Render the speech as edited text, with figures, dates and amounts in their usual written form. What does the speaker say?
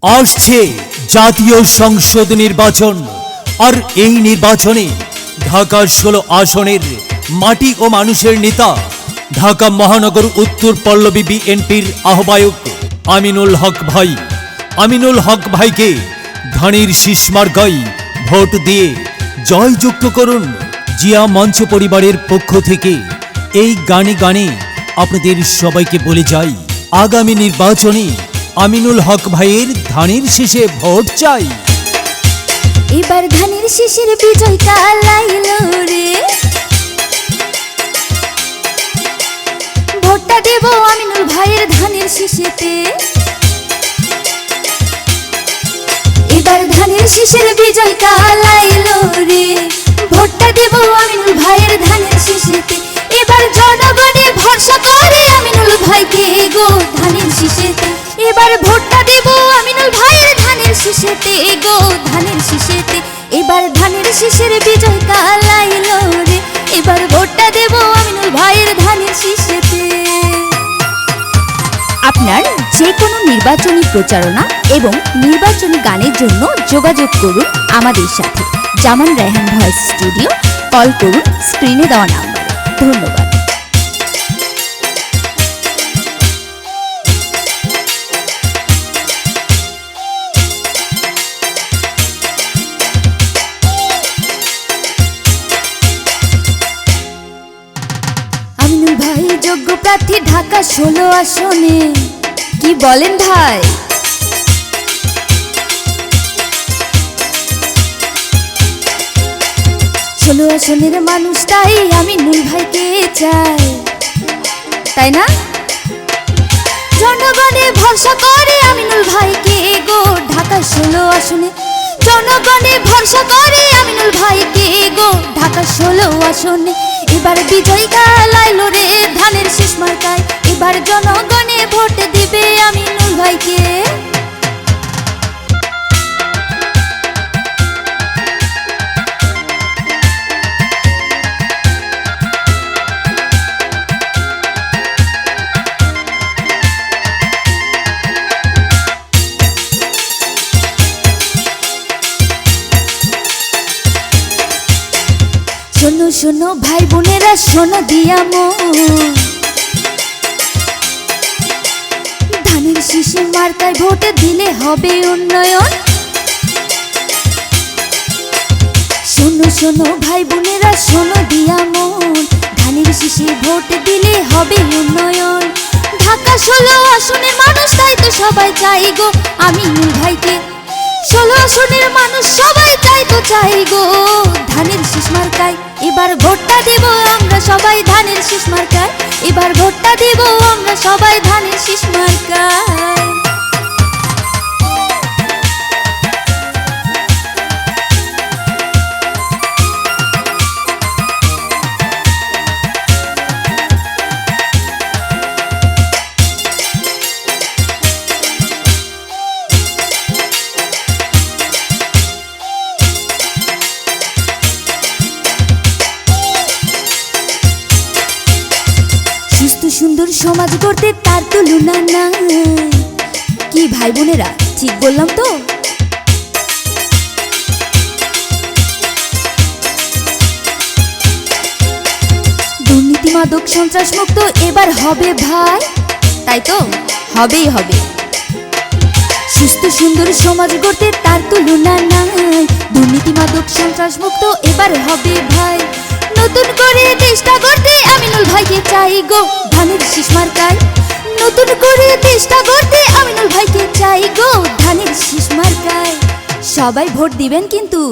আসছে জাতীয় সংসদ নির্বাচন। আর এই নির্বাচনে ঢাকা 16 আসনের মাটি ও মানুষের নেতা ঢাকা মহানগর উত্তর পল্লবী বিএনপির আহ্বায়ক আমিনুল হক ভাইকে ধানের শীষ মার্কায় ভোট দিয়ে জয়যুক্ত করুন। জিয়া মঞ্চ পরিবারের পক্ষ থেকে এই গানে গানে আপনাদের সবাইকে বলে যাই, আগামী নির্বাচনে আমিনুল হক ভাইয়ের ধানের শীষে ভোট চাই। এবার ধানের শীষের বিজয় কালাইলো রে, ভোটটা দেব আমিনুল ভাইয়ের ধানের শীষেতে। এবার ধানের শীষের বিজয় কালাইলো রে, ভোটটা দেব আমিনুল ভাইয়ের ধানের শীষেতে। এবার জনগণে ভরসা করে আমিনুল ভাইকে গো ধানের শীষেতে। এবার ভোটটা দেব আমিনুল ভাইয়ের ধানের শীষেতে গো ধানের শীষেতে। এবার ধানের শীষের বিজয় কালাইলো রে, এবার ভোটটা দেব আমিনুল ভাইয়ের ধানের শীষেতে। আপনার যে কোনো নির্বাচনী প্রচারণা এবং নির্বাচনী গানের জন্য যোগাযোগ করুন আমাদের সাথে। জামান রায়হান ভয়েস স্টুডিও, কল করুন স্ক্রিনে দেওয়া নাম্বারে। ধন্যবাদ। আমিনুল ভাই যোগ্য প্রার্থী ঢাকা 16 আসনে, কি বলেন ভাই? ষোলো আসনের মানুষ তাই আমিনুল ভাইকে চাই, তাই না? জনগণে ভরসা করে আমিনুল ভাইকে গো ঢাকা 16 আসনে। জনগণে ভরসা করে আমিনুল ভাইকে গো ঢাকা 16 আসনে। এবার বিজয় কালাইলো রে ধানের শীষ মার্কায়, এবার জনগণে ভোট দিবে আমিনুল ভাইকে। শোনো শোনো ভাই বোনেরা, শোনো দিয়া মন, ধানের শীষে মার্কায় ভোট দিলে হবে উন্নয়ন। শোনো শোনো ভাই বোনেরা, শোনো দিয়া মন, ধানের শীষে ভোট দিলে হবে উন্নয়ন। ঢাকা 16 আসনের মানুষ তাই তো সবাই চাই গো আমিনুল ভাইকে। 16 আসনের মানুষ সবাই চাই তো চাই গো ধানের শীষ মার্কায়। এবার ভোটটা দেব আমরা সবাই ধানের শীষ মার্কায়, এবার ভোটটা দেব আমরা সবাই ধানের শীষ মার্কায়। সুস্থ সুন্দর সমাজ গড়তে তার তুলনা নাই, কি ভাই বোনেরা ঠিক বললাম তো? দুর্নীতি মাদক সন্ত্রাস মুক্ত এবার হবে ভাই, তাই তো হবেই হবে। সুস্থ সুন্দর সমাজ গড়তে তার তুলনা নাই, দুর্নীতি মাদক সন্ত্রাস মুক্ত এবার হবে ভাই। নতুন করে দেশটা গড়তে আমিনুল ভাইকে চাই গো ধানের শীষ মার্কায়। নতুন করে দেশটা গড়তে আমিনুল ভাইকে চাই গো ধানের শীষ মার্কায়। সবাই ভোট দিবেন কিন্তু।